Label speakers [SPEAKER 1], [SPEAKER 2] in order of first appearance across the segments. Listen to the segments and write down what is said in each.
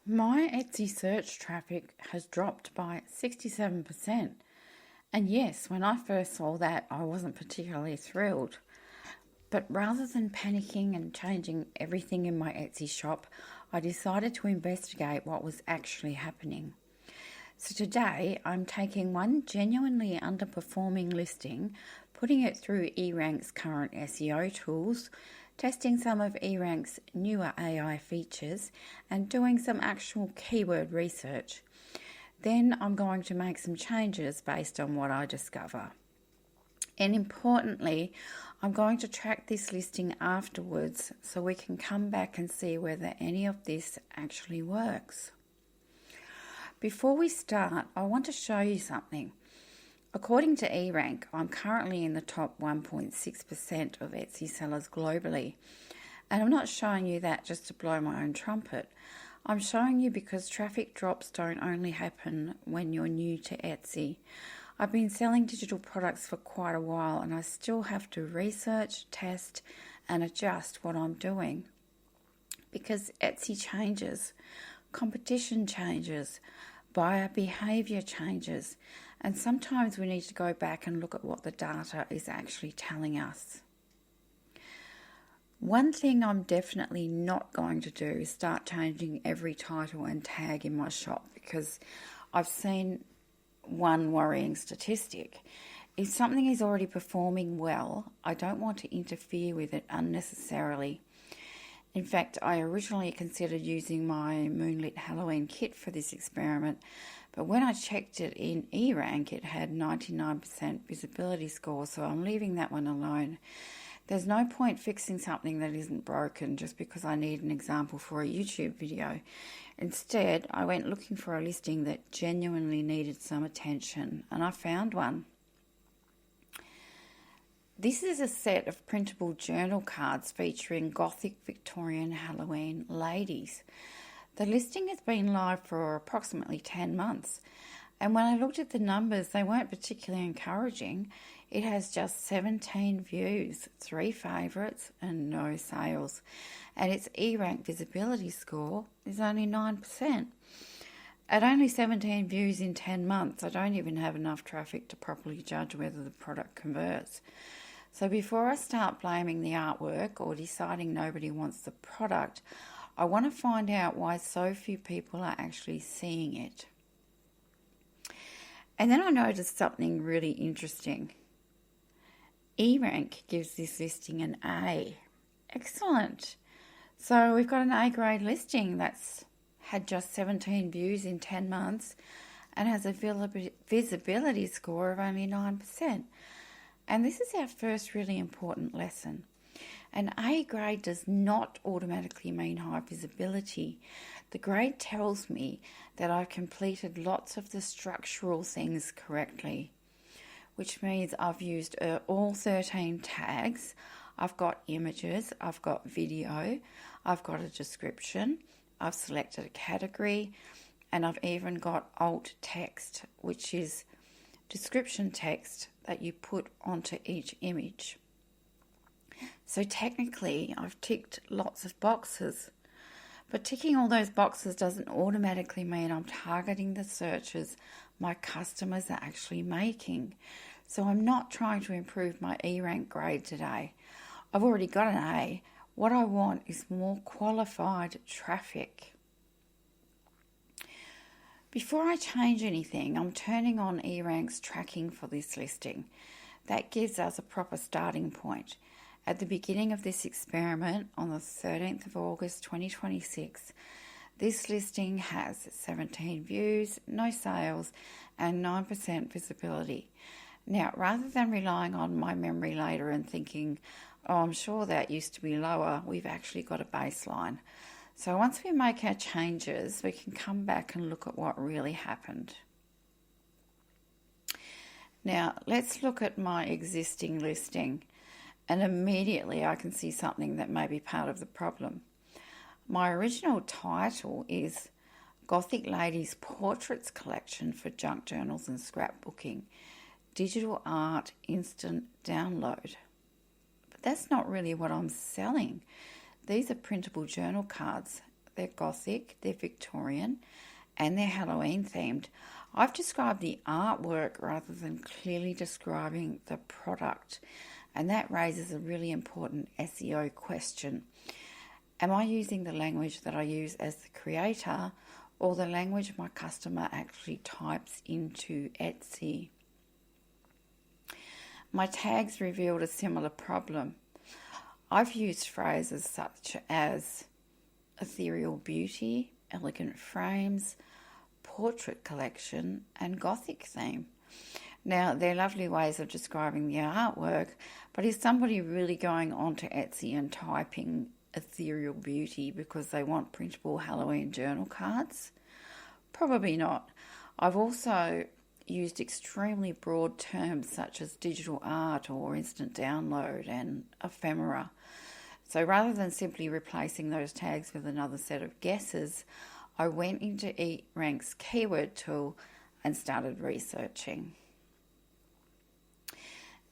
[SPEAKER 1] My Etsy search traffic has dropped by 67%. And yes, when I first saw that, I wasn't particularly thrilled. But rather than panicking and changing everything in my Etsy shop, I decided to investigate what was actually happening. So today, I'm taking one genuinely underperforming listing, putting it through eRank's current SEO tools, testing some of eRank's newer AI features, and doing some actual keyword research. Then I'm going to make some changes based on what I discover. And importantly, I'm going to track this listing afterwards so we can come back and see whether any of this actually works. Before we start, I want to show you something. According to eRank, I'm currently in the top 1.6% of Etsy sellers globally. And I'm not showing you that just to blow my own trumpet. I'm showing you because traffic drops don't only happen when you're new to Etsy. I've been selling digital products for quite a while and I still have to research, test, and adjust what I'm doing. Because Etsy changes, competition changes, buyer behaviour changes, and sometimes we need to go back and look at what the data is actually telling us. One thing I'm definitely not going to do is start changing every title and tag in my shop, because I've seen one worrying statistic. If something is already performing well, I don't want to interfere with it unnecessarily. In fact, I originally considered using my Moonlit Halloween kit for this experiment, but when I checked it in eRank, it had 99% visibility score, so I'm leaving that one alone. There's no point fixing something that isn't broken just because I need an example for a YouTube video. Instead, I went looking for a listing that genuinely needed some attention, and I found one. This is a set of printable journal cards featuring Gothic Victorian Halloween ladies. The listing has been live for approximately 10 months, and when I looked at the numbers, they weren't particularly encouraging. It has just 17 views, 3 favourites, and no sales. And its eRank visibility score is only 9%. At only 17 views in 10 months, I don't even have enough traffic to properly judge whether the product converts. So before I start blaming the artwork or deciding nobody wants the product, I want to find out why so few people are actually seeing it. And then I noticed something really interesting. eRank gives this listing an A. Excellent. So we've got an A grade listing that's had just 17 views in 10 months and has a visibility score of only 9%. And this is our first really important lesson. An A grade does not automatically mean high visibility. The grade tells me that I've completed lots of the structural things correctly, which means I've used all 13 tags. I've got images, I've got video, I've got a description, I've selected a category, and I've even got alt text, which is description text that you put onto each image. So technically, I've ticked lots of boxes, but ticking all those boxes doesn't automatically mean I'm targeting the searches my customers are actually making. So I'm not trying to improve my eRank grade today. I've already got an A. What I want is more qualified traffic. Before I change anything, I'm turning on eRank's tracking for this listing. That gives us a proper starting point. At the beginning of this experiment, on the 13th of August 2026, this listing has 17 views, no sales, and 9% visibility. Now, rather than relying on my memory later and thinking, oh, I'm sure that used to be lower, we've actually got a baseline. So once we make our changes, we can come back and look at what really happened. Now, let's look at my existing listing, and immediately I can see something that may be part of the problem. My original title is Gothic Ladies Portraits Collection for Junk Journals and Scrapbooking, Digital Art Instant Download. But that's not really what I'm selling. These are printable journal cards. they're Gothic, they're Victorian, and they're Halloween themed. I've described the artwork rather than clearly describing the product, and that raises a really important SEO question. Am I using the language that I use as the creator, or the language my customer actually types into Etsy? My tags revealed a similar problem. I've used phrases such as ethereal beauty, elegant frames, portrait collection, and Gothic theme. Now, they're lovely ways of describing the artwork, but is somebody really going onto Etsy and typing ethereal beauty because they want printable Halloween journal cards? Probably not. I've also used extremely broad terms such as digital art or instant download and ephemera. So rather than simply replacing those tags with another set of guesses, I went into eRank's keyword tool and started researching.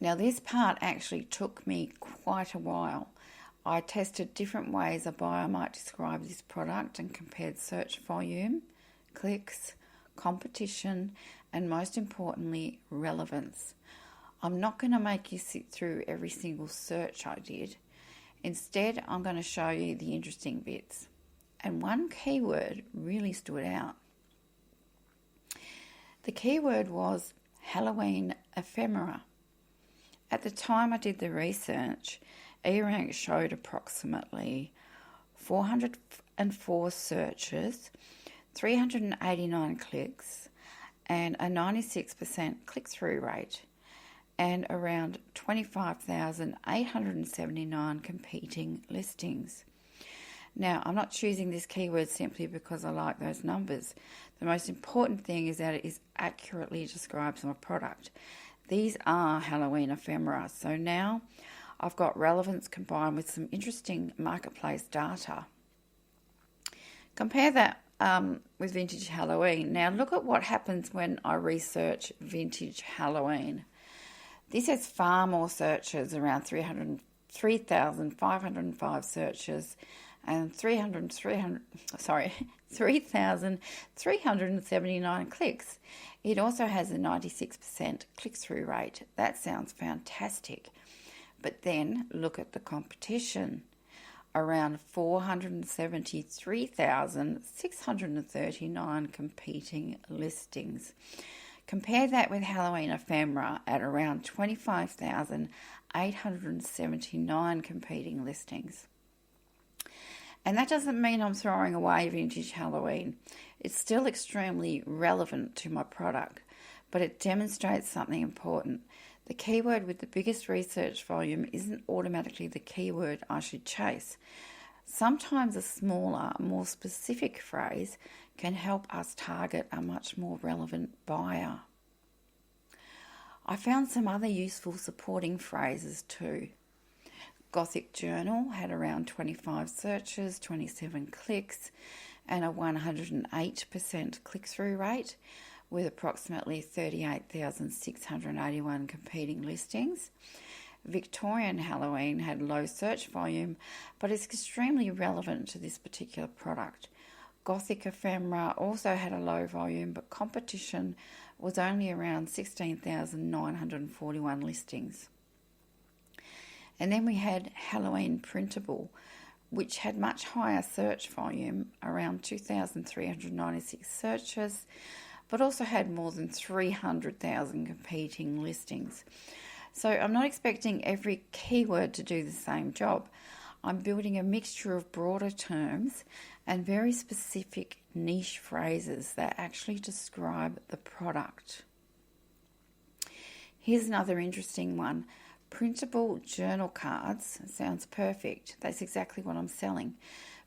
[SPEAKER 1] Now, this part actually took me quite a while. I tested different ways a buyer might describe this product and compared search volume, clicks, competition, and most importantly, relevance. I'm not going to make you sit through every single search I did. Instead, I'm going to show you the interesting bits. And one keyword really stood out. The keyword was Halloween ephemera. At the time I did the research, eRank showed approximately 404 searches, 389 clicks, and a 96% click-through rate, and around 25,879 competing listings. Now, I'm not choosing this keyword simply because I like those numbers. The most important thing is that it accurately describes my product. These are Halloween ephemera, so now I've got relevance combined with some interesting marketplace data. Compare that with vintage Halloween. Now look at what happens when I research vintage Halloween. This has far more searches, around 3,505 searches and 3,379 clicks. It also has a 96% click-through rate. That sounds fantastic. But then look at the competition. Around 473,639 competing listings. Compare that with Halloween ephemera at around 25,879 competing listings. And that doesn't mean I'm throwing away vintage Halloween. It's still extremely relevant to my product, but it demonstrates something important. The keyword with the biggest research volume isn't automatically the keyword I should chase. Sometimes a smaller, more specific phrase can help us target a much more relevant buyer. I found some other useful supporting phrases too. Gothic journal had around 25 searches, 27 clicks, and a 108% click-through rate, with approximately 38,681 competing listings. Victorian Halloween had low search volume, but is extremely relevant to this particular product. Gothic ephemera also had a low volume, but competition was only around 16,941 listings. And then we had Halloween printable, which had much higher search volume, around 2,396 searches, but also had more than 300,000 competing listings. So I'm not expecting every keyword to do the same job. I'm building a mixture of broader terms and very specific niche phrases that actually describe the product. Here's another interesting one. Printable journal cards sounds perfect. That's exactly what I'm selling.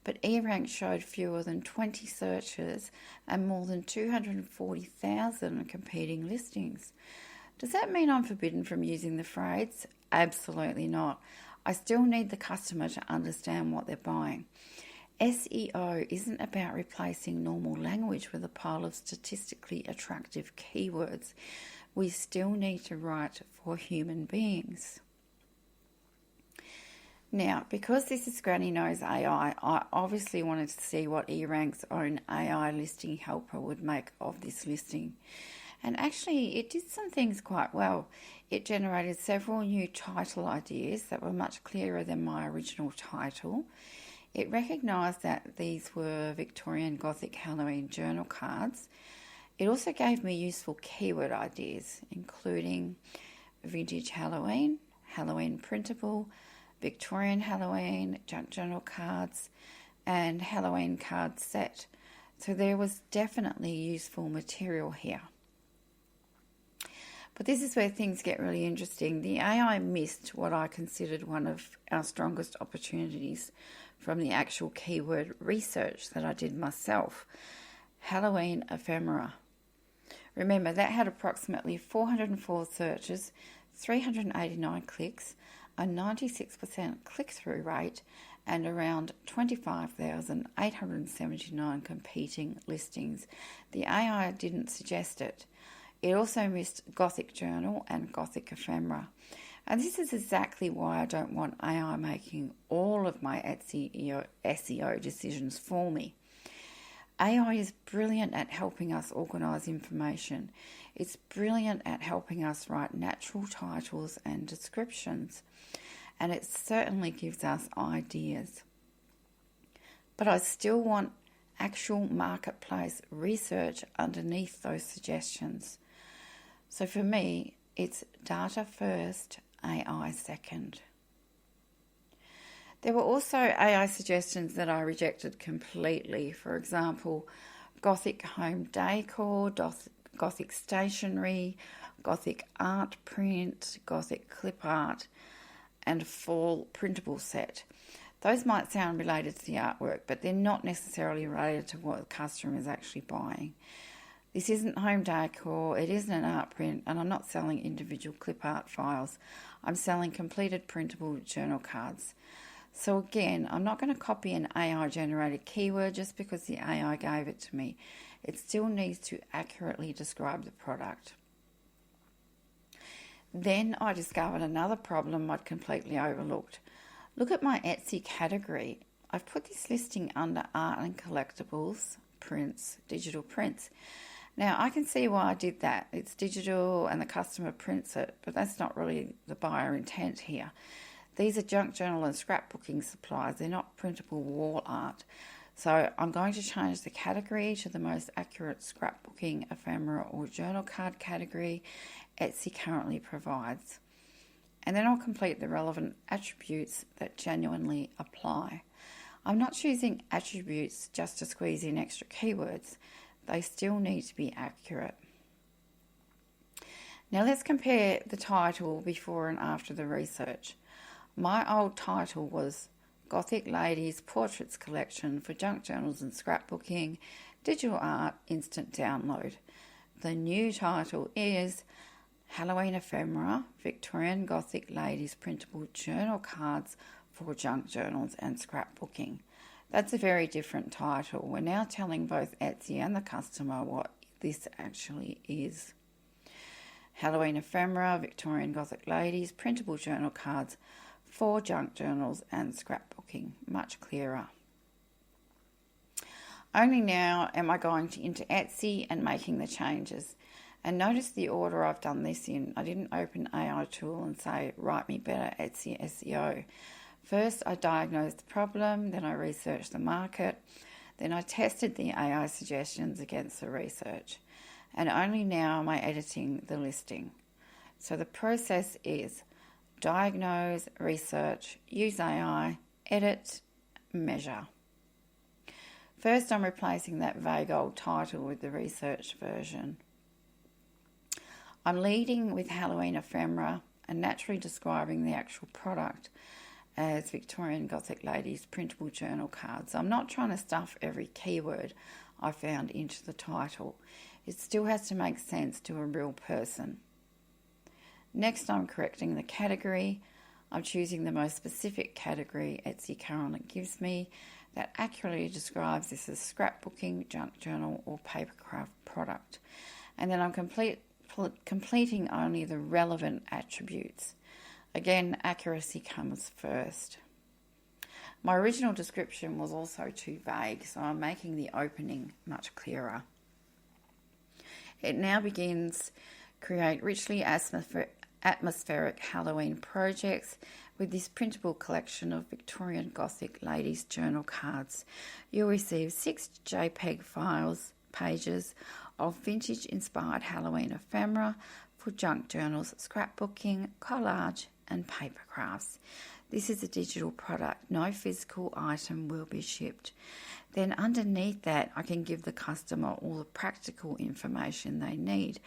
[SPEAKER 1] But eRank showed fewer than 20 searches and more than 240,000 competing listings. Does that mean I'm forbidden from using the phrase? Absolutely not. I still need the customer to understand what they're buying. SEO isn't about replacing normal language with a pile of statistically attractive keywords. We still need to write for human beings. Now, because this is Granny Knows AI, I obviously wanted to see what eRank's own AI listing helper would make of this listing. And actually, it did some things quite well. It generated several new title ideas that were much clearer than my original title. It recognised that these were Victorian Gothic Halloween journal cards. It also gave me useful keyword ideas, including vintage Halloween, Halloween printable, Victorian Halloween, junk journal cards, and Halloween card set. So there was definitely useful material here. But this is where things get really interesting. The AI missed what I considered one of our strongest opportunities from the actual keyword research that I did myself. Halloween ephemera. Remember, that had approximately 404 searches, 389 clicks, a 96% click-through rate, and around 25,879 competing listings. The AI didn't suggest it. It also missed Gothic Journal and Gothic Ephemera. And this is exactly why I don't want AI making all of my SEO decisions for me. AI is brilliant at helping us organise information. It's brilliant at helping us write natural titles and descriptions. And it certainly gives us ideas. But I still want actual marketplace research underneath those suggestions. So for me, it's data first, AI second. There were also AI suggestions that I rejected completely. For example, Gothic home decor, Gothic stationery, Gothic art print, Gothic clip art, and fall printable set. Those might sound related to the artwork, but they're not necessarily related to what the customer is actually buying. This isn't home decor, it isn't an art print, and I'm not selling individual clip art files. I'm selling completed printable journal cards. So again, I'm not going to copy an AI-generated keyword just because the AI gave it to me. It still needs to accurately describe the product. Then I discovered another problem I'd completely overlooked. Look at my Etsy category. I've put this listing under art and collectibles, prints, digital prints. Now, I can see why I did that. It's digital and the customer prints it, but that's not really the buyer intent here. These are junk journal and scrapbooking supplies. They're not printable wall art. So I'm going to change the category to the most accurate scrapbooking, ephemera or journal card category Etsy currently provides. And then I'll complete the relevant attributes that genuinely apply. I'm not choosing attributes just to squeeze in extra keywords. They still need to be accurate. Now let's compare the title before and after the research. My old title was Gothic Ladies Portraits Collection for Junk Journals and Scrapbooking, Digital Art, Instant Download. The new title is Halloween Ephemera, Victorian Gothic Ladies Printable Journal Cards for Junk Journals and Scrapbooking. That's a very different title. We're now telling both Etsy and the customer what this actually is. Halloween Ephemera, Victorian Gothic Ladies Printable Journal Cards for junk journals and scrapbooking. Much clearer. Only now am I going into Etsy and making the changes. And notice the order I've done this in. I didn't open AI tool and say, write me better Etsy SEO. First, I diagnosed the problem, then I researched the market, then I tested the AI suggestions against the research. And only now am I editing the listing. So the process is diagnose, research, use AI, edit, measure. First, I'm replacing that vague old title with the research version. I'm leading with Halloween Ephemera and naturally describing the actual product as Victorian Gothic Ladies Printable Journal Cards. I'm not trying to stuff every keyword I found into the title. It still has to make sense to a real person. Next, I'm correcting the category. I'm choosing the most specific category Etsy currently gives me that accurately describes this as scrapbooking, junk journal, or papercraft product. And then I'm completing only the relevant attributes. Again, accuracy comes first. My original description was also too vague, so I'm making the opening much clearer. It now begins, create richly atmospheric Halloween projects with this printable collection of Victorian Gothic ladies' journal cards. You'll receive 6 JPEG pages of vintage-inspired Halloween ephemera for junk journals, scrapbooking, collage and paper crafts. This is a digital product. No physical item will be shipped. Then underneath that, I can give the customer all the practical information they need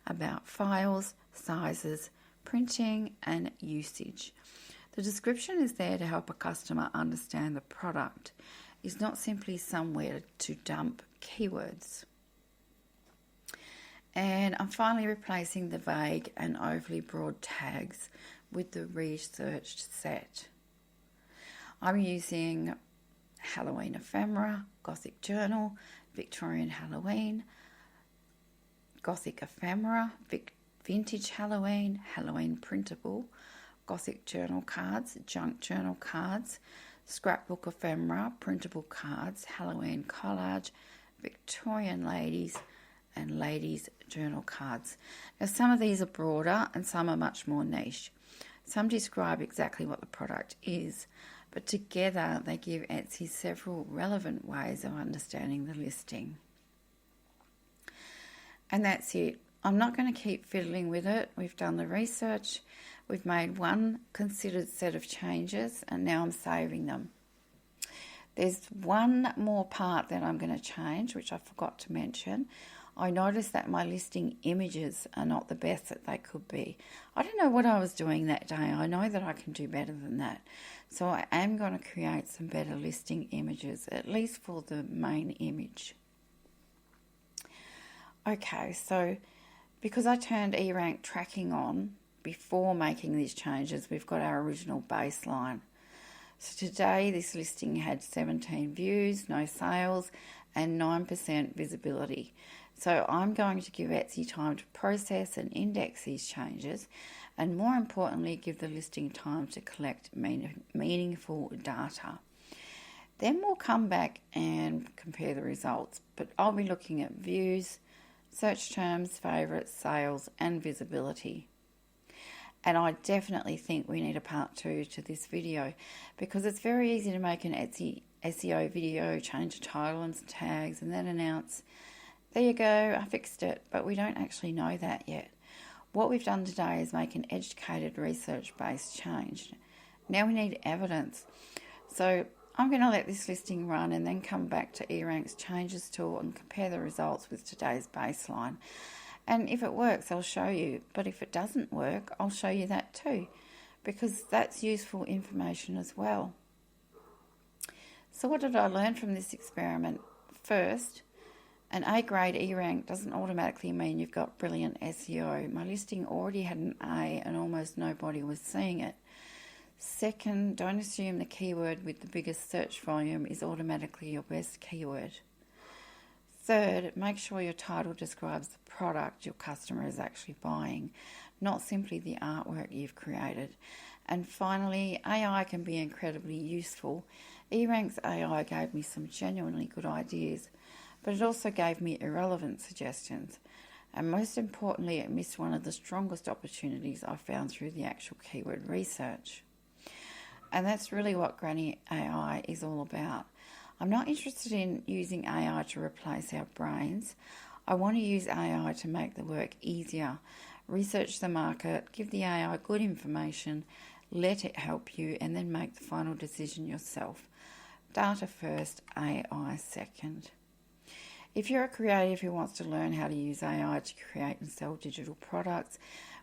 [SPEAKER 1] about files, sizes, printing and usage. The description is there to help a customer understand the product. It's not simply somewhere to dump keywords. And I'm finally replacing the vague and overly broad tags with the researched set. I'm using Halloween ephemera, Gothic journal, Victorian Halloween, Gothic ephemera, vintage Halloween, Halloween printable, Gothic journal cards, junk journal cards, scrapbook ephemera, printable cards, Halloween collage, Victorian ladies and ladies journal cards. Now some of these are broader and some are much more niche. Some describe exactly what the product is, but together they give Etsy several relevant ways of understanding the listing. And that's it. I'm not going to keep fiddling with it. We've done the research, we've made one considered set of changes, and now I'm saving them. There's one more part that I'm going to change, which I forgot to mention. I noticed that my listing images are not the best that they could be. I don't know what I was doing that day. I know that I can do better than that. So I am going to create some better listing images, at least for the main image. Okay, so because I turned eRank tracking on before making these changes, we've got our original baseline. So today this listing had 17 views, no sales, and 9% visibility. So I'm going to give Etsy time to process and index these changes, and more importantly, give the listing time to collect meaningful data. Then we'll come back and compare the results, but I'll be looking at views, search terms, favourites, sales, and visibility. And I definitely think we need a part 2 to this video, because it's very easy to make an Etsy SEO video, change the title and some tags, and then announce, there you go, I fixed it, but we don't actually know that yet. What we've done today is make an educated, research-based change. Now we need evidence. So I'm going to let this listing run and then come back to eRank's changes tool and compare the results with today's baseline. And if it works, I'll show you. But if it doesn't work, I'll show you that too, because that's useful information as well. So what did I learn from this experiment? First, an A-grade eRank doesn't automatically mean you've got brilliant SEO. My listing already had an A and almost nobody was seeing it. Second, don't assume the keyword with the biggest search volume is automatically your best keyword. Third, make sure your title describes the product your customer is actually buying, not simply the artwork you've created. And finally, AI can be incredibly useful. eRank's AI gave me some genuinely good ideas, but it also gave me irrelevant suggestions. And most importantly, it missed one of the strongest opportunities I found through the actual keyword research. And that's really what Granny AI is all about. I'm not interested in using AI to replace our brains. I want to use AI to make the work easier. Research the market, give the AI good information, let it help you, and then make the final decision yourself. Data first, AI second. If you're a creative who wants to learn how to use AI to create and sell digital products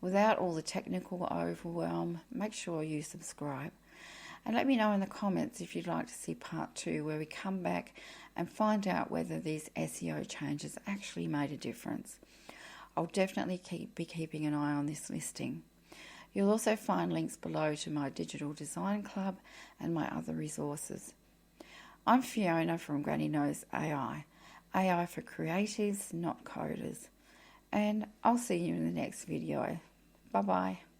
[SPEAKER 1] without all the technical overwhelm, make sure you subscribe. And let me know in the comments if you'd like to see part 2, where we come back and find out whether these SEO changes actually made a difference. I'll definitely be keeping an eye on this listing. You'll also find links below to my digital design club and my other resources. I'm Fiona from Granny Knows AI. AI for creatives, not coders. And I'll see you in the next video. Bye-bye.